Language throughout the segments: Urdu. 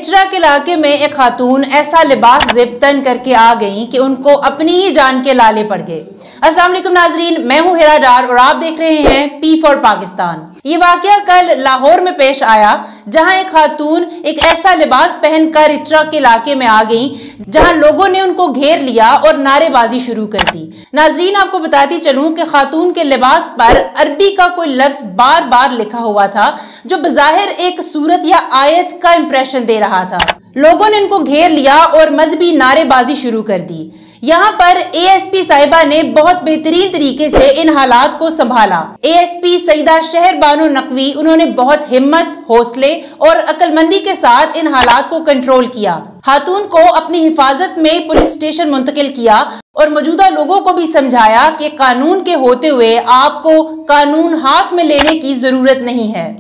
اچرا کے علاقے میں ایک خاتون ایسا لباس زب تن کر کے آ گئیں کہ ان کو اپنی ہی جان کے لالے پڑ گئے۔ السلام علیکم ناظرین، میں ہوں ہیرا ڈار اور آپ دیکھ رہے ہیں پی فار پاکستان۔ یہ واقعہ کل لاہور میں پیش آیا، جہاں ایک خاتون ایک ایسا لباس پہن کر اچرا کے علاقے میں آ گئیں جہاں لوگوں نے ان کو گھیر لیا اور نعرے بازی شروع کر دی۔ ناظرین، آپ کو بتاتی چلوں کہ خاتون کے لباس پر عربی کا کوئی لفظ بار بار لکھا ہوا تھا جو بظاہر ایک سورت یا آیت کا امپریشن دے رہا تھا۔ لوگوں نے ان کو گھیر لیا اور مذہبی نعرے بازی شروع کر دی۔ یہاں پر اے ایس پی صاحبہ نے بہت بہترین طریقے سے ان حالات کو سنبھالا۔ اے ایس پی سیدہ شہر بانو نقوی، انہوں نے بہت ہمت، حوصلے اور عقل مندی کے ساتھ ان حالات کو کنٹرول کیا۔ خاتون کو اپنی حفاظت میں پولیس اسٹیشن منتقل کیا اور موجودہ لوگوں کو بھی سمجھایا کہ قانون کے ہوتے ہوئے آپ کو قانون ہاتھ میں لینے کی ضرورت نہیں ہے۔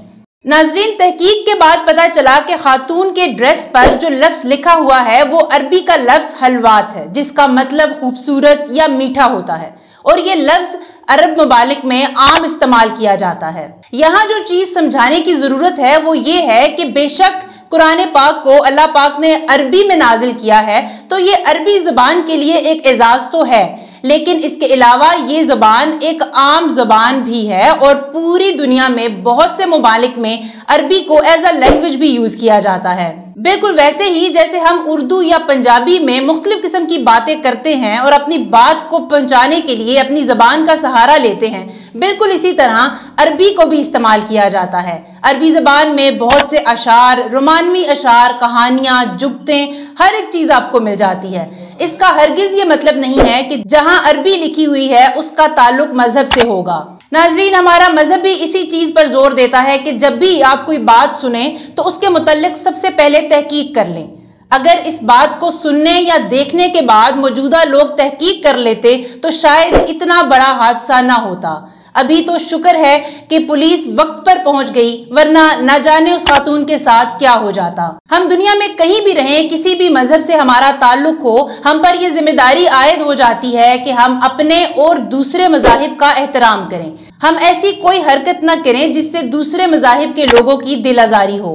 ناظرین، تحقیق کے بعد پتا چلا کہ خاتون کے ڈریس پر جو لفظ لکھا ہوا ہے وہ عربی کا لفظ حلوات ہے، جس کا مطلب خوبصورت یا میٹھا ہوتا ہے، اور یہ لفظ عرب ممالک میں عام استعمال کیا جاتا ہے۔ یہاں جو چیز سمجھانے کی ضرورت ہے وہ یہ ہے کہ بے شک قرآن پاک کو اللہ پاک نے عربی میں نازل کیا ہے، تو یہ عربی زبان کے لیے ایک اعزاز تو ہے، لیکن اس کے علاوہ یہ زبان ایک عام زبان بھی ہے اور پوری دنیا میں بہت سے ممالک میں عربی کو ایز اے لینگویج بھی یوز کیا جاتا ہے۔ بالکل ویسے ہی جیسے ہم اردو یا پنجابی میں مختلف قسم کی باتیں کرتے ہیں اور اپنی بات کو پہنچانے کے لیے اپنی زبان کا سہارا لیتے ہیں، بالکل اسی طرح عربی کو بھی استعمال کیا جاتا ہے۔ عربی زبان میں بہت سے اشعار، رومانوی اشعار، کہانیاں، جگتیں، ہر ایک چیز آپ کو مل جاتی ہے۔ اس کا ہرگز یہ مطلب نہیں ہے کہ جہاں عربی لکھی ہوئی ہے اس کا تعلق مذہب سے ہوگا۔ ناظرین، ہمارا مذہب بھی اسی چیز پر زور دیتا ہے کہ جب بھی آپ کوئی بات سنیں تو اس کے متعلق سب سے پہلے تحقیق کر لیں۔ اگر اس بات کو سننے یا دیکھنے کے بعد موجودہ لوگ تحقیق کر لیتے تو شاید اتنا بڑا حادثہ نہ ہوتا۔ ابھی تو شکر ہے کہ پولیس وقت پر پہنچ گئی، ورنہ نہ جانے اس خاتون کے ساتھ کیا ہو جاتا۔ ہم دنیا میں کہیں بھی رہیں، کسی بھی مذہب سے ہمارا تعلق ہو، ہم پر یہ ذمہ داری عائد ہو جاتی ہے کہ ہم اپنے اور دوسرے مذاہب کا احترام کریں۔ ہم ایسی کوئی حرکت نہ کریں جس سے دوسرے مذاہب کے لوگوں کی دل آزاری ہو۔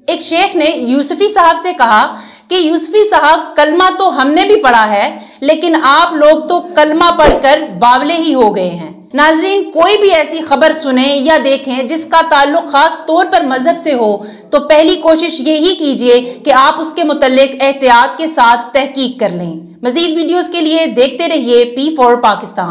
ایک شیخ نے یوسفی صاحب سے کہا کہ یوسفی صاحب، کلمہ تو ہم نے بھی پڑھا ہے، لیکن آپ لوگ تو کلمہ پڑھ کر باولے ہی ہو گئے ہیں۔ ناظرین، کوئی بھی ایسی خبر سنیں یا دیکھیں جس کا تعلق خاص طور پر مذہب سے ہو تو پہلی کوشش یہی کیجئے کہ آپ اس کے متعلق احتیاط کے ساتھ تحقیق کر لیں۔ مزید ویڈیوز کے لیے دیکھتے رہیے پی فار پاکستان۔